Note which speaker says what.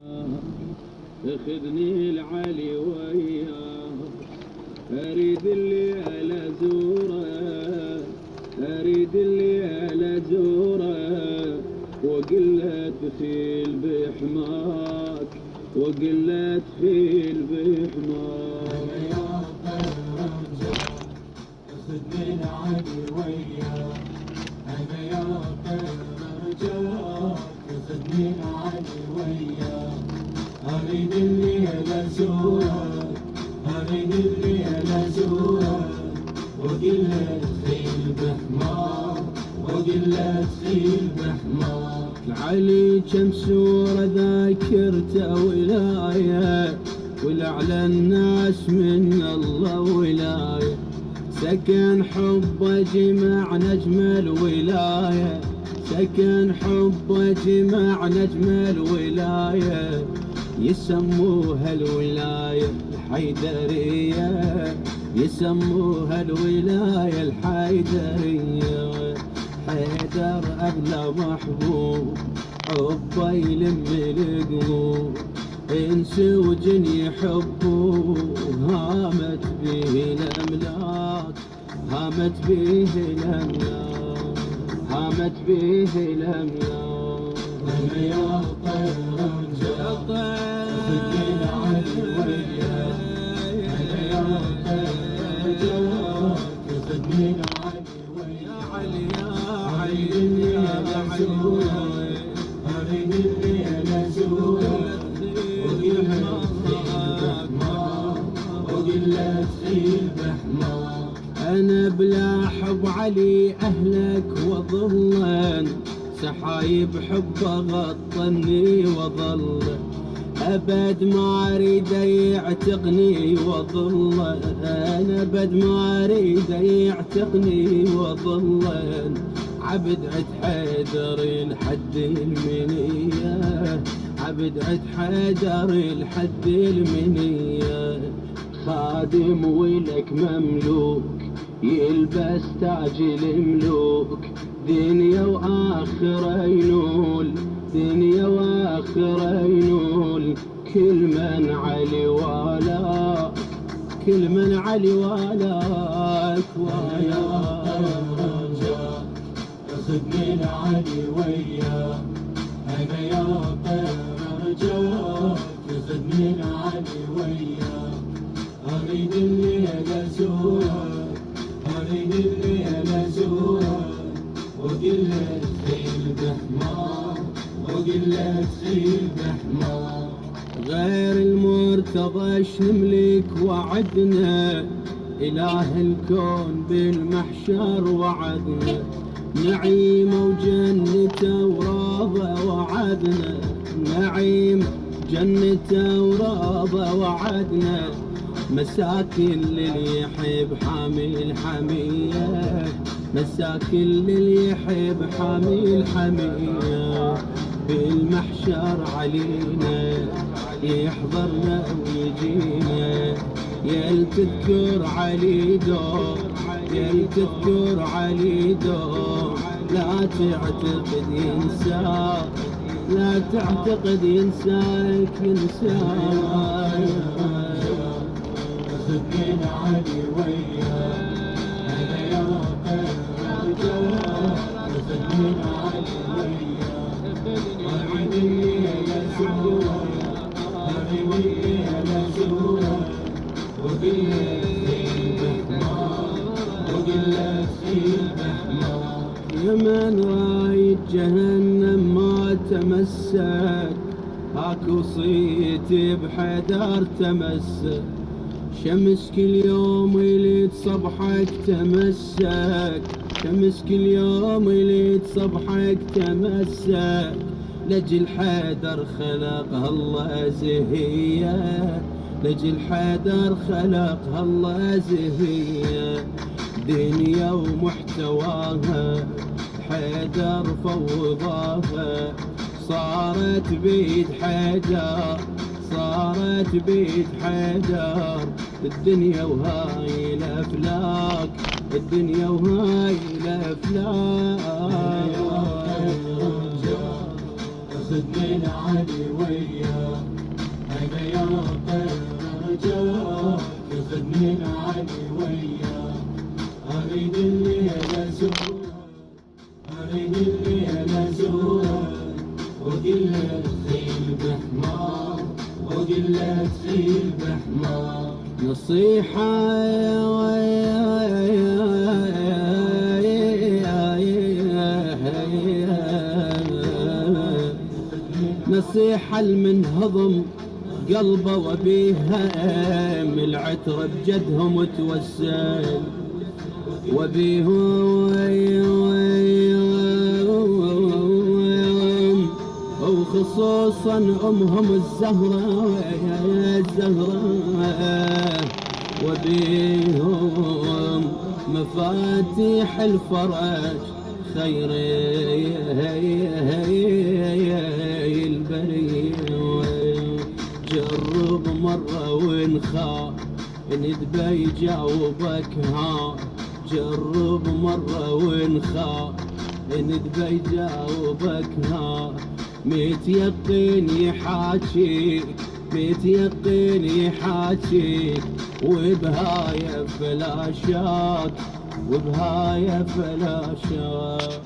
Speaker 1: اخذني العلي وياه، اريد الليل ازوره، اريد الليل ازوره، وقله تخيل بحماك، وقله تخيل بحماك.
Speaker 2: يا طير رجاء اخذني العلي وياك، انا يا طير رجاك اخذني العلي وياك، اريد الليل ازورك، اريد الليل ازورك، وقله تخيل بحماك، وقله تخيل بحماك.
Speaker 1: العلي كم سورة ذاكرته ولاية، ولعلى الناس من الله ولاية، سكن حبه جمع نجم الولاية، سكن حبه جمع نجم الولاية، يسموها الولاية الحيدرية، يسموها الولاية الحيدرية. حيدر أغلى محبوب، حبه يلم القلوب، انس وجن يحبوه، هامت به الأملاك، هامت به الأملاك، هامت به الأملاك.
Speaker 2: أنا يا طير رجاء اخذني العلي وياك، أنا يا طير رجاء اخذني العلي وياك، أريد الليل أزورك، أريد الليل أزورك، وقله تخيل بحماك، وقله تخيل بحماك.
Speaker 1: أنا بلا حب علي أهلك وظلا، سحايب حبه غطني وظل، أبد ما أريد يعتقني وظل، أنا أبد ما أريد يعتقني وظل، عبد عد حيدر الحد المنية، عبد عد حيدر الحد المنية، خادم ولك مملوك، يلبس تاج الملوك، دنيا وآخرة ينول، دنيا وآخرة ينول، كل من علي والاك، كل من علي والاك وياك.
Speaker 2: اخذني العلي وياك، أنا يا طير رجاك اخذني العلي وياك، أريد الليل أزورك، أريد الليل أزورك، وقله تخيل بحماك، وقله تخيل بحماك.
Speaker 1: غير المرتضى شنملك وعدنا، إله الكون بالمحشر وعدنا، نعيم وجنته وراضى وعدنا، نعيم جنته وراضى وعدنا، مساكن للي يحب حامي الحمية، مساكن للي يحب حامي الحمية، بالمحشر علينا يحضرنا ويجينا، يا تذكر علي دور، يا تذكر علي دور، لا تعتقد ينساك، لا تعتقد ينساك ينساك.
Speaker 2: اخذني العلي وياك، أنا يا طير رجاك اخذني العلي وياك، أريد الليل أزورك، أريد الليل أزورك، وقله تخيل بحماك، وقله تخيل بحماك.
Speaker 1: يا من رايد جهنم ما تمسك، هاك وصيتي بحيدر تمسك، شمس كل يوم يليد صبحك تمسك، شمس كل يوم يليد صبحك تمسك، لجل حيدر خلقها الله زهية، لجل حيدر خلقها الله زهية، دنيا ومحتواها حيدر فوضاها، صارت بيد حيدر، صارت بيد حيدر، الدنيا وهاي الافلاك، الدنيا وهاي الافلاك.
Speaker 2: اخذني العلي وياك، يا الرجاء ياخذني العلي وياه. اريد الليلة ازورك، اريد الليلة ازورك، وقله تخيل بحمار، وقله تخيل بحمار.
Speaker 1: نصيحة نصيحة من هضم قلبه وبيها من العترة بجدهم توسل، وبيهم وخصوصا امهم الزهرة وبيهم مفاتيح الفرج خير البرية. جرب مرة وانخاف ندبى يجاوبك ها، جرب مرة وانخاف ندبى يجاوبك ها. ميت يقين يحاكيك، ميت يقين يحاكيك، وبهاي فلاشات، وبهاي فلاشات.